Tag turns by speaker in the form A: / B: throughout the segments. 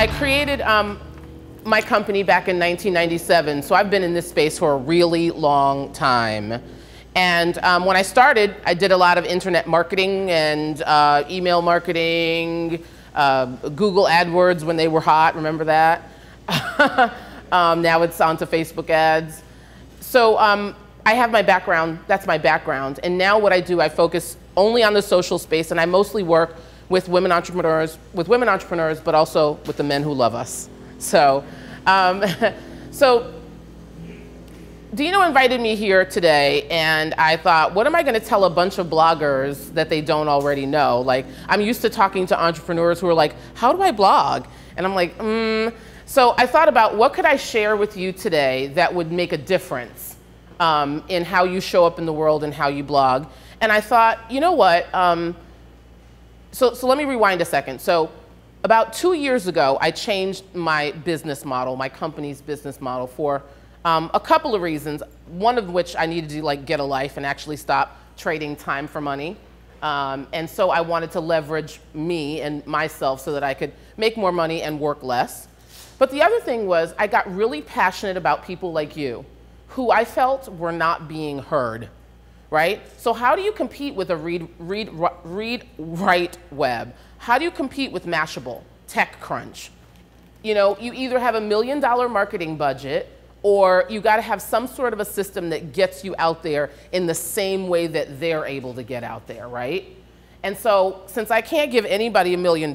A: I created my company back in 1997, so I've been in this space for a really long time. And when I started, I did a lot of internet marketing and email marketing, Google AdWords when they were hot, remember that? Now it's on to Facebook ads. So I have my background, that's my background. And now what I do, I focus only on the social space, and I mostly work with women entrepreneurs, but also with the men who love us. So, Dino invited me here today, and I thought, what am I going to tell a bunch of bloggers that they don't already know? Like, I'm used to talking to entrepreneurs who are like, how do I blog? And I'm like, So I thought about what could I share with you today that would make a difference in how you show up in the world and how you blog. And I thought, you know what? So let me rewind a second. So about 2 years ago, I changed my business model, my company's business model, for a couple of reasons. One of which I needed to get a life and actually stop trading time for money. And so I wanted to leverage me and myself so that I could make more money and work less. But the other thing was I got really passionate about people like you, who I felt were not being heard, right? So how do you compete with a read-write web? How do you compete with Mashable, TechCrunch? You know, you either have $1 million marketing budget, or you got to have some sort of a system that gets you out there in the same way that they're able to get out there, right? And so since I can't give anybody $1 million,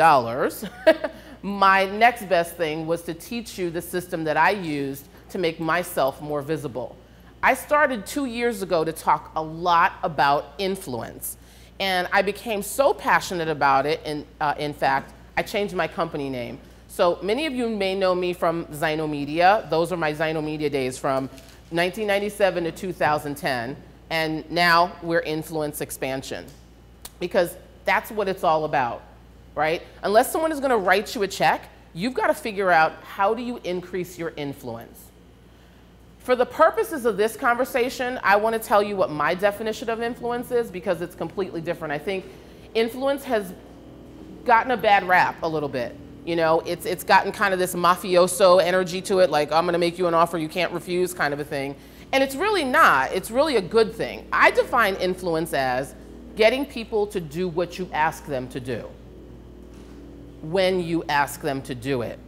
A: my next best thing was to teach you the system that I used to make myself more visible. I started 2 years ago to talk a lot about influence. And I became so passionate about it, and in fact, I changed my company name. So many of you may know me from Zynomedia. Those are my Zynomedia days from 1997 to 2010. And now we're Influence Expansion. Because that's what it's all about, right? Unless someone is going to write you a check, you've got to figure out how do you increase your influence. For the purposes of this conversation, I want to tell you what my definition of influence is, because it's completely different. I think influence has gotten a bad rap a little bit. You know, it's gotten kind of this mafioso energy to it, like I'm going to make you an offer you can't refuse kind of a thing. And it's really not. It's really a good thing. I define influence as getting people to do what you ask them to do when you ask them to do it.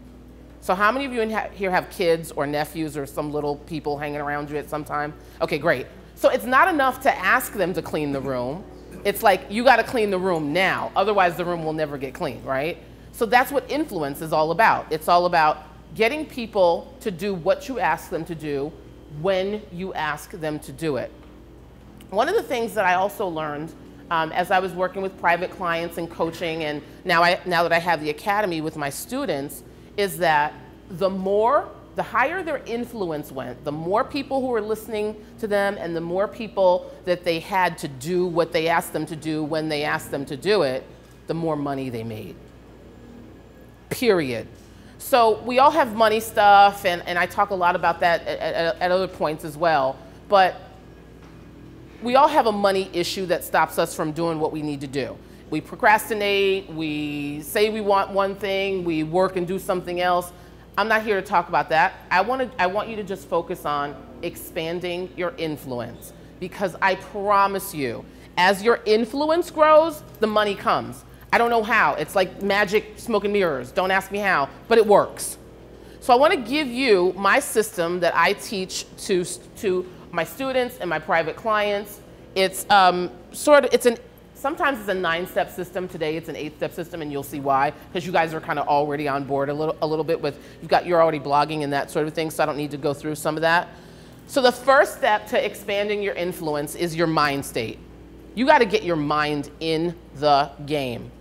A: So how many of you here have kids or nephews or some little people hanging around you at some time? Okay, great. So it's not enough to ask them to clean the room. It's like, you got to clean the room now. Otherwise, the room will never get clean, right? So that's what influence is all about. It's all about getting people to do what you ask them to do when you ask them to do it. One of the things that I also learned as I was working with private clients and coaching, and now that I have the academy with my students, is that the higher their influence went, the more people who were listening to them and the more people that they had to do what they asked them to do when they asked them to do it, the more money they made. Period. So we all have money stuff, and I talk a lot about that at other points as well, but we all have a money issue that stops us from doing what we need to do. We procrastinate, we say we want one thing, we work and do something else. I'm not here to talk about that. I want you to just focus on expanding your influence, because I promise you, as your influence grows, the money comes. I don't know how. It's like magic, smoke and mirrors. Don't ask me how, but it works. So I want to give you my system that I teach to my students and my private clients. It's sometimes it's a 9-step system. Today it's an 8-step system, and you'll see why, because you guys are kind of already on board a little bit with, you're already blogging and that sort of thing, so I don't need to go through some of that. So the first step to expanding your influence is your mind state. You got to get your mind in the game.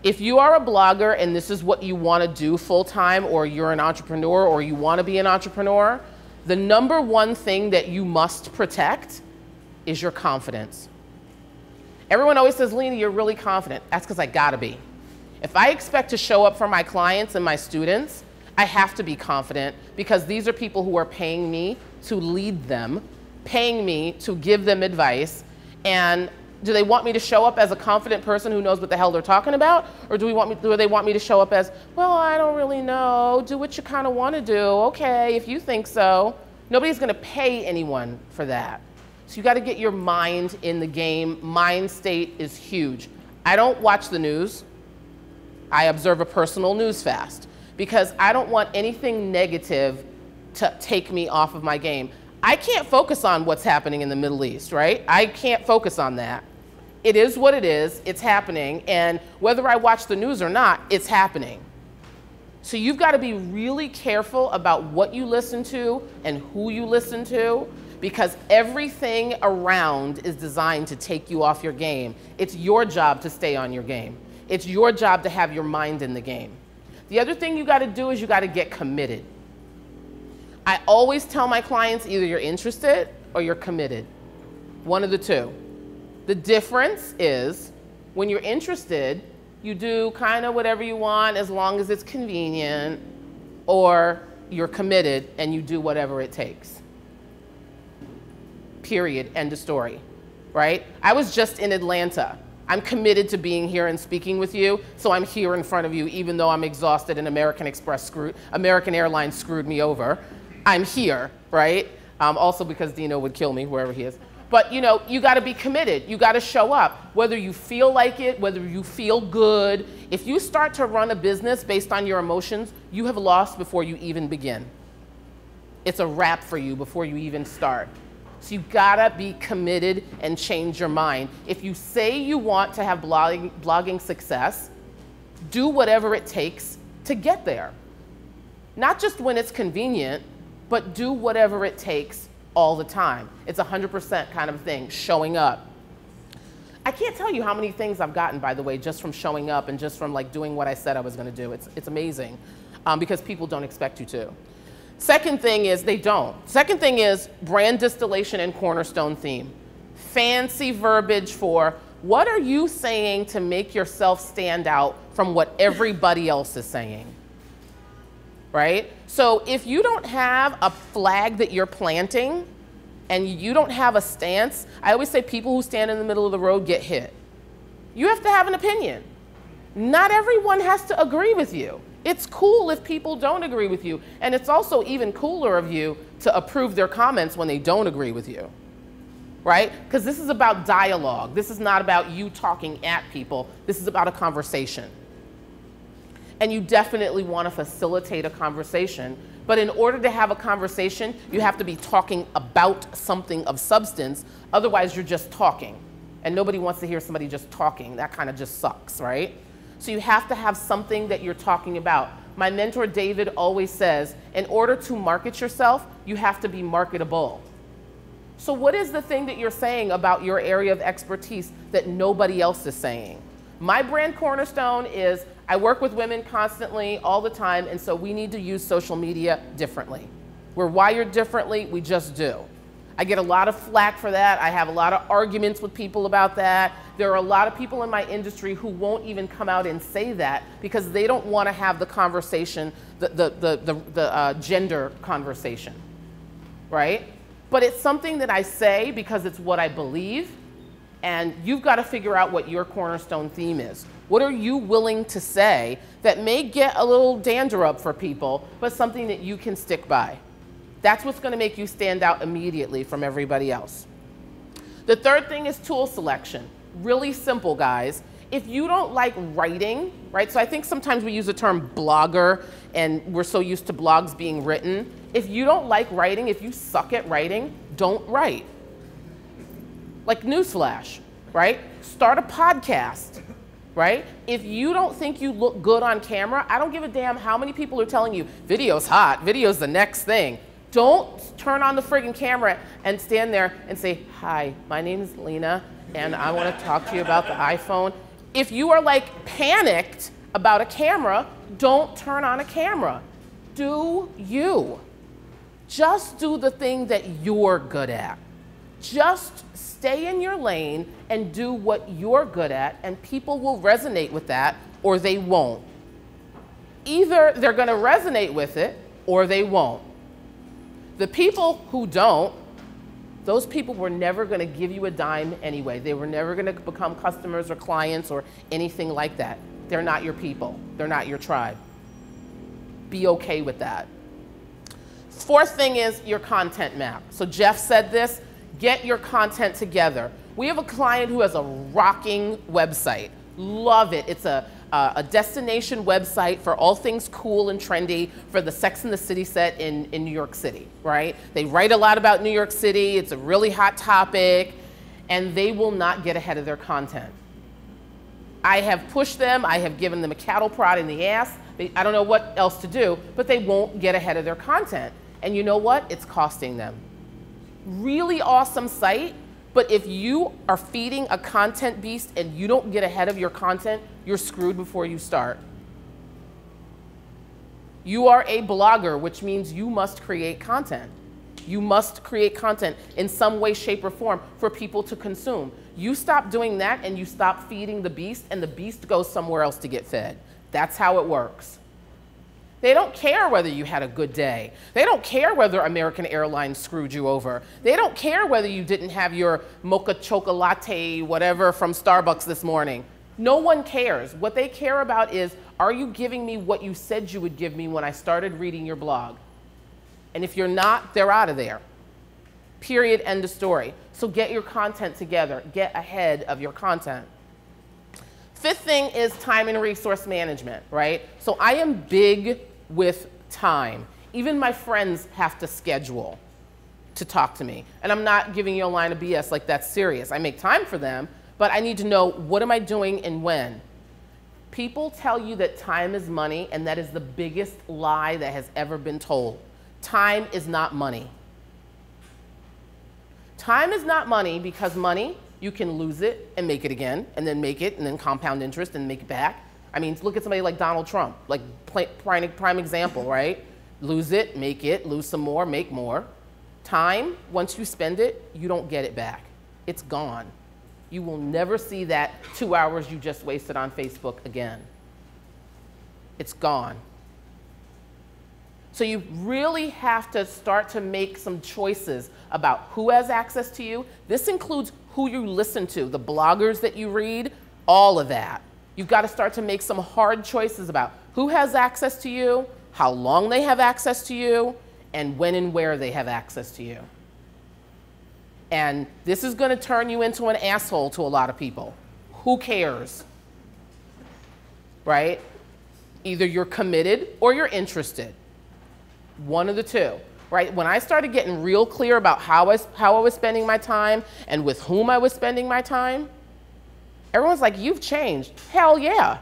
A: If you are a blogger and this is what you want to do full-time, or you're an entrepreneur, or you want to be an entrepreneur, the number one thing that you must protect is your confidence. Everyone always says, Lena, you're really confident. That's because I gotta be. If I expect to show up for my clients and my students, I have to be confident, because these are people who are paying me to lead them, paying me to give them advice, and Do they want me to show up as a confident person who knows what the hell they're talking about? Or do they want me to show up as, well, I don't really know, do what you kind of want to do, okay, if you think so. Nobody's going to pay anyone for that. So you got to get your mind in the game. Mind state is huge. I don't watch the news. I observe a personal news fast because I don't want anything negative to take me off of my game. I can't focus on what's happening in the Middle East, right? I can't focus on that. It is what it is, it's happening, and whether I watch the news or not, it's happening. So you've got to be really careful about what you listen to and who you listen to, because everything around is designed to take you off your game. It's your job to stay on your game. It's your job to have your mind in the game. The other thing you got to do is you got to get committed. I always tell my clients either you're interested or you're committed. One of the two. The difference is when you're interested, you do kind of whatever you want as long as it's convenient, or you're committed and you do whatever it takes. Period. End of story. Right? I was just in Atlanta. I'm committed to being here and speaking with you, so I'm here in front of you even though I'm exhausted and American Airlines screwed me over. I'm here, right? Also because Dino would kill me wherever he is. But you know, you got to be committed. You got to show up, whether you feel like it, whether you feel good. If you start to run a business based on your emotions, you have lost before you even begin. It's a wrap for you before you even start. So you got to be committed and change your mind. If you say you want to have blogging success, do whatever it takes to get there. Not just when it's convenient, but do whatever it takes all the time. It's 100% kind of thing, showing up. I can't tell you how many things I've gotten, by the way, just from showing up and just from like doing what I said I was going to do. It's amazing because people don't expect you to. Second thing is they don't. Second thing is brand distillation and cornerstone theme. Fancy verbiage for what are you saying to make yourself stand out from what everybody else is saying. Right? So if you don't have a flag that you're planting and you don't have a stance, I always say people who stand in the middle of the road get hit. You have to have an opinion. Not everyone has to agree with you. It's cool if people don't agree with you, and it's also even cooler of you to approve their comments when they don't agree with you. Right? Because this is about dialogue. This is not about you talking at people. This is about a conversation. And you definitely want to facilitate a conversation. But in order to have a conversation, you have to be talking about something of substance. Otherwise, you're just talking. And nobody wants to hear somebody just talking. That kind of just sucks, right? So you have to have something that you're talking about. My mentor, David, always says, in order to market yourself, you have to be marketable. So what is the thing that you're saying about your area of expertise that nobody else is saying? My brand cornerstone is I work with women constantly, all the time, and so we need to use social media differently. We're wired differently, we just do. I get a lot of flack for that. I have a lot of arguments with people about that. There are a lot of people in my industry who won't even come out and say that because they don't want to have the conversation, the gender conversation, right? But it's something that I say because it's what I believe, and you've got to figure out what your cornerstone theme is. What are you willing to say that may get a little dander up for people, but something that you can stick by? That's what's going to make you stand out immediately from everybody else. The third thing is tool selection. Really simple, guys. If you don't like writing, right? So I think sometimes we use the term blogger and we're so used to blogs being written. If you don't like writing, if you suck at writing, don't write. Like newsflash, right? Start a podcast, right? If you don't think you look good on camera, I don't give a damn how many people are telling you video's hot, video's the next thing. Don't turn on the friggin' camera and stand there and say, hi, my name is Lena, and I want to talk to you about the iPhone. If you are like panicked about a camera, don't turn on a camera. Do you. Just do the thing that you're good at. Just stay in your lane and do what you're good at, and people will resonate with that or they won't. Either they're going to resonate with it or they won't. The people who don't, Those people were never going to give you a dime anyway. They were never going to become customers or clients or anything like that. They're not your people. They're not your tribe. Be okay with that. Fourth thing is your content map. So Jeff said this, get your content together. We have a client who has a rocking website. Love it. It's a destination website for all things cool and trendy for the Sex and the City set in New York City, right? They write a lot about New York City. It's a really hot topic, and they will not get ahead of their content. I have pushed them. I have given them a cattle prod in the ass. I don't know what else to do, but they won't get ahead of their content. And you know what? It's costing them. Really awesome site, but if you are feeding a content beast and you don't get ahead of your content, you're screwed before you start. You are a blogger, which means you must create content. You must create content in some way, shape, or form for people to consume. You stop doing that and you stop feeding the beast, and the beast goes somewhere else to get fed. That's how it works. They don't care whether you had a good day. They don't care whether American Airlines screwed you over. They don't care whether you didn't have your mocha chocolate, whatever, from Starbucks this morning. No one cares. What they care about is, are you giving me what you said you would give me when I started reading your blog? And if you're not, they're out of there. Period, end of story. So get your content together. Get ahead of your content. Fifth thing is time and resource management, right? So I am big with time. Even my friends have to schedule to talk to me. And I'm not giving you a line of BS like that's serious. I make time for them, but I need to know what am I doing and when. People tell you that time is money, and that is the biggest lie that has ever been told. Time is not money. Time is not money, because money, you can lose it and make it again, and then make it, and then compound interest and make it back. I mean, look at somebody like Donald Trump, like prime example, right? Lose it, make it, lose some more, make more. Time, once you spend it, you don't get it back. It's gone. You will never see that 2 hours you just wasted on Facebook again. It's gone. So you really have to start to make some choices about who has access to you. This includes who you listen to, the bloggers that you read, all of that. You've got to start to make some hard choices about who has access to you, how long they have access to you, and when and where they have access to you. And this is going to turn you into an asshole to a lot of people. Who cares? Right? Either you're committed or you're interested. One of the two, right? When I started getting real clear about how I was spending my time and with whom I was spending my time, everyone's like, you've changed. Hell yeah.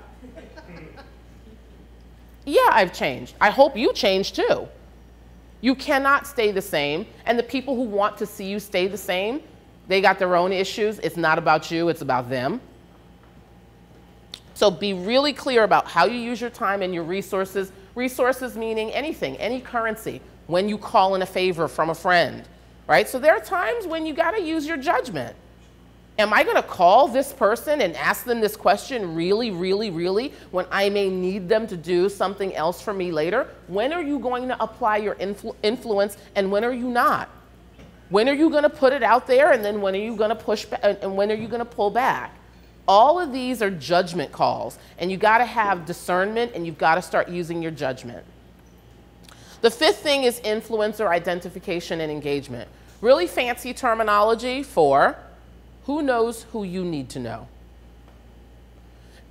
A: Yeah, I've changed. I hope you change too. You cannot stay the same, and the people who want to see you stay the same, they got their own issues. It's not about you, it's about them. So be really clear about how you use your time and your resources. Resources meaning anything, any currency, when you call in a favor from a friend, right? So there are times when you gotta use your judgment. Am I gonna call this person and ask them this question really, really, really, when I may need them to do something else for me later? When are you going to apply your influence, and when are you not? When are you gonna put it out there, and then when are you gonna push back, and when are you gonna pull back? All of these are judgment calls, and you gotta have discernment, and you've gotta start using your judgment. The fifth thing is influencer identification and engagement. Really fancy terminology for who knows who you need to know.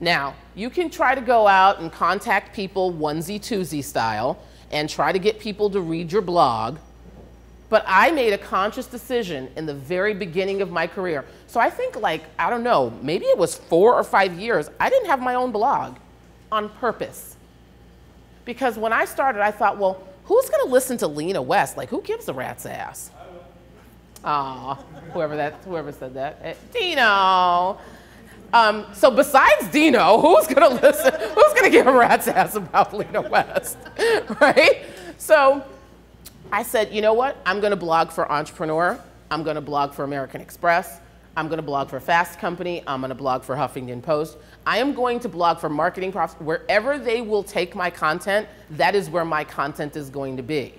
A: Now, you can try to go out and contact people onesie-twosie style and try to get people to read your blog, but I made a conscious decision in the very beginning of my career. So I think, like, I don't know, maybe it was 4 or 5 years, I didn't have my own blog on purpose. Because when I started, I thought, well, who's gonna listen to Lena West? Like, who gives a rat's ass? Aw, whoever said that. Dino. So besides Dino, who's gonna listen? Who's gonna give a rat's ass about Lena West, right? So I said, you know what? I'm gonna blog for Entrepreneur. I'm gonna blog for American Express. I'm gonna blog for Fast Company. I'm gonna blog for Huffington Post. I am going to blog for Marketing Profs. Wherever they will take my content, that is where my content is going to be.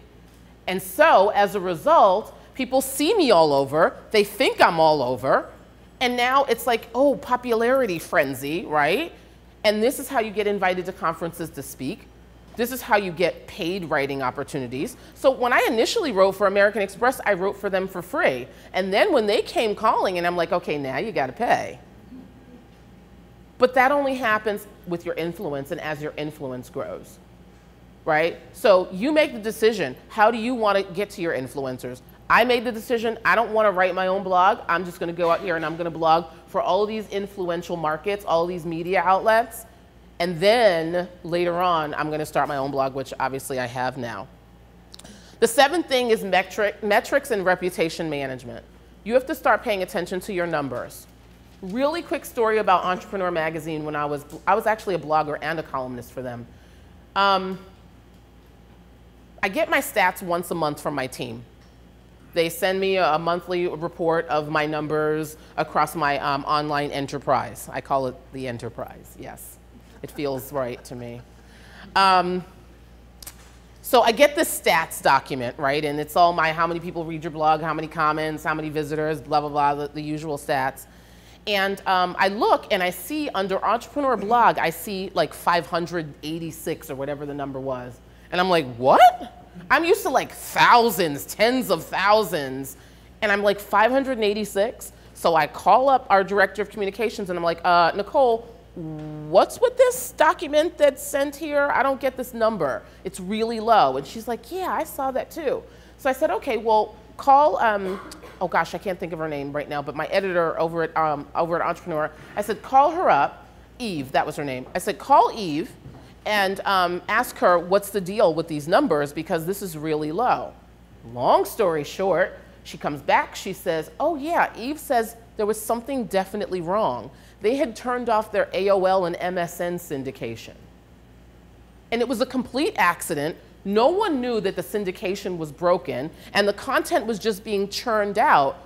A: And so as a result, People see me all over. They think I'm all over. And now it's like, oh, popularity frenzy, right? And this is how you get invited to conferences to speak. This is how you get paid writing opportunities. So when I initially wrote for American Express, I wrote for them for free. And then when they came calling, and I'm like, okay, now you got to pay. But that only happens with your influence and as your influence grows, right? So you make the decision. How do you want to get to your influencers? I made the decision, I don't want to write my own blog. I'm just going to go out here and I'm going to blog for all of these influential markets, all of these media outlets. And then later on, I'm going to start my own blog, which obviously I have now. The seventh thing is metrics and reputation management. You have to start paying attention to your numbers. Really quick story about Entrepreneur Magazine when I was actually a blogger and a columnist for them. I get my stats once a month from my team. They send me a monthly report of my numbers across my online enterprise. I call it the enterprise, yes. It feels right to me. So I get this stats document, right? And it's all how many people read your blog, how many comments, how many visitors, blah, blah, blah, the usual stats. And I look and I see under Entrepreneur Blog, I see like 586 or whatever the number was. And I'm like, what? I'm used to like thousands, tens of thousands. And I'm like 586. So I call up our director of communications and I'm like, Nicole, what's with this document that's sent here? I don't get this number. It's really low. And she's like, yeah, I saw that too. So I said, okay, well, call, oh gosh, I can't think of her name right now, but my editor over at Entrepreneur, I said, call her up, Eve, that was her name. I said, call Eve and ask her what's the deal with these numbers because this is really low. Long story short, she comes back, she says, oh yeah, Eve says there was something definitely wrong. They had turned off their AOL and MSN syndication. And it was a complete accident. No one knew that the syndication was broken and the content was just being churned out.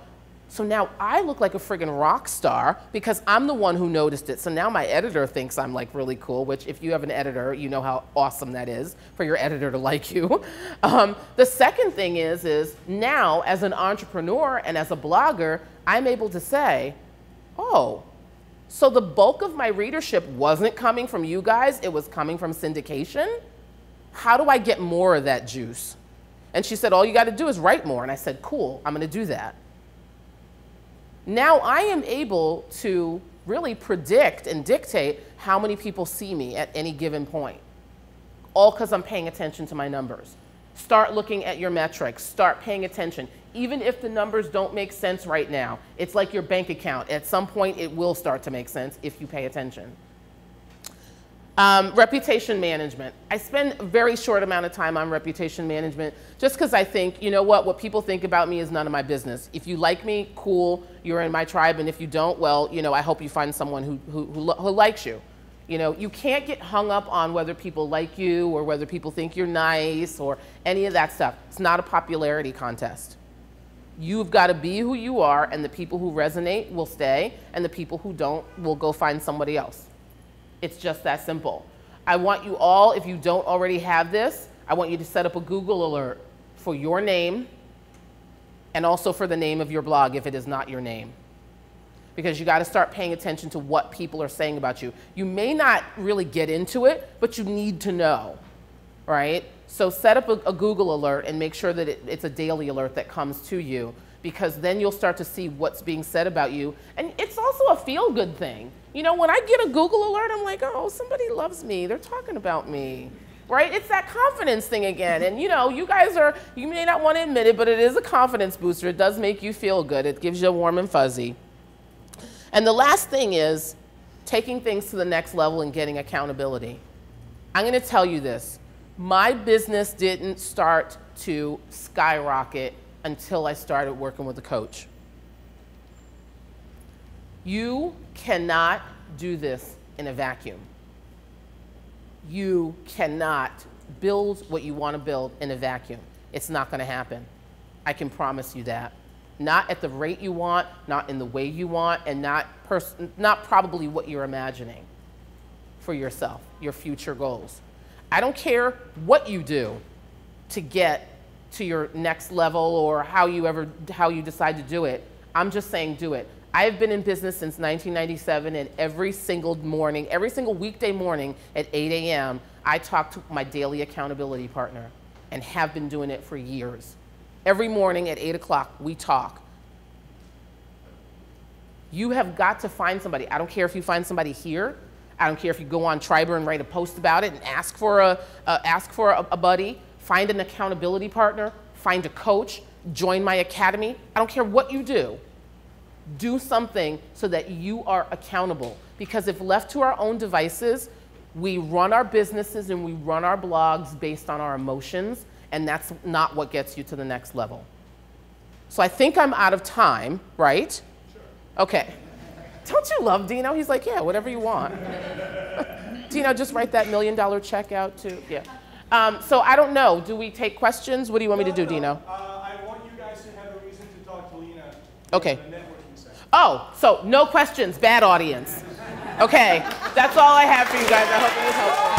A: So now I look like a friggin' rock star because I'm the one who noticed it. So now my editor thinks I'm like really cool, which if you have an editor, you know how awesome that is for your editor to like you. The second thing is now as an entrepreneur and as a blogger, I'm able to say, oh, so the bulk of my readership wasn't coming from you guys, it was coming from syndication? How do I get more of that juice? And she said, all you got to do is write more. And I said, cool, I'm going to do that. Now I am able to really predict and dictate how many people see me at any given point, all because I'm paying attention to my numbers. Start looking at your metrics, start paying attention. Even if the numbers don't make sense right now, it's like your bank account. At some point, it will start to make sense if you pay attention. Reputation management. I spend a very short amount of time on reputation management just because I think, you know what people think about me is none of my business. If you like me, cool, you're in my tribe, and if you don't, well, you know, I hope you find someone who likes you. You know, you can't get hung up on whether people like you or whether people think you're nice or any of that stuff. It's not a popularity contest. You've got to be who you are, and the people who resonate will stay, and the people who don't will go find somebody else. It's just that simple. I want you all, if you don't already have this, I want you to set up a Google alert for your name and also for the name of your blog if it is not your name. Because you got to start paying attention to what people are saying about you. You may not really get into it, but you need to know, right? So set up a Google alert and make sure that it's a daily alert that comes to you, because then you'll start to see what's being said about you. And it's also a feel-good thing. You know, when I get a Google alert, I'm like, oh, somebody loves me. They're talking about me, right? It's that confidence thing again. And you know, you guys you may not want to admit it, but it is a confidence booster. It does make you feel good. It gives you a warm and fuzzy. And the last thing is taking things to the next level and getting accountability. I'm going to tell you this. My business didn't start to skyrocket until I started working with a coach. You cannot do this in a vacuum. You cannot build what you want to build in a vacuum. It's not going to happen. I can promise you that. Not at the rate you want, not in the way you want, and not probably what you're imagining for yourself, your future goals. I don't care what you do to get to your next level or how you decide to do it. I'm just saying do it. I've been in business since 1997, and every single morning, every single weekday morning at 8 a.m., I talk to my daily accountability partner and have been doing it for years. Every morning at 8 o'clock, we talk. You have got to find somebody. I don't care if you find somebody here. I don't care if you go on Tribe and write a post about it and ask for a buddy. Find an accountability partner. Find a coach. Join my academy. I don't care what you do. Do something so that you are accountable. Because if left to our own devices, we run our businesses and we run our blogs based on our emotions, and that's not what gets you to the next level. So I think I'm out of time, right?
B: Sure.
A: Okay. Don't you love Dino? He's like, yeah, whatever you want. Dino, just write that $1 million check out too. Yeah. So I don't know. Do we take questions? What do you want me to do, Dino?
B: I want you guys to have a reason to talk to Lena.
A: Okay.
B: The networking session.
A: Oh, so no questions, bad audience. Okay, that's all I have for you guys. I hope it was helpful.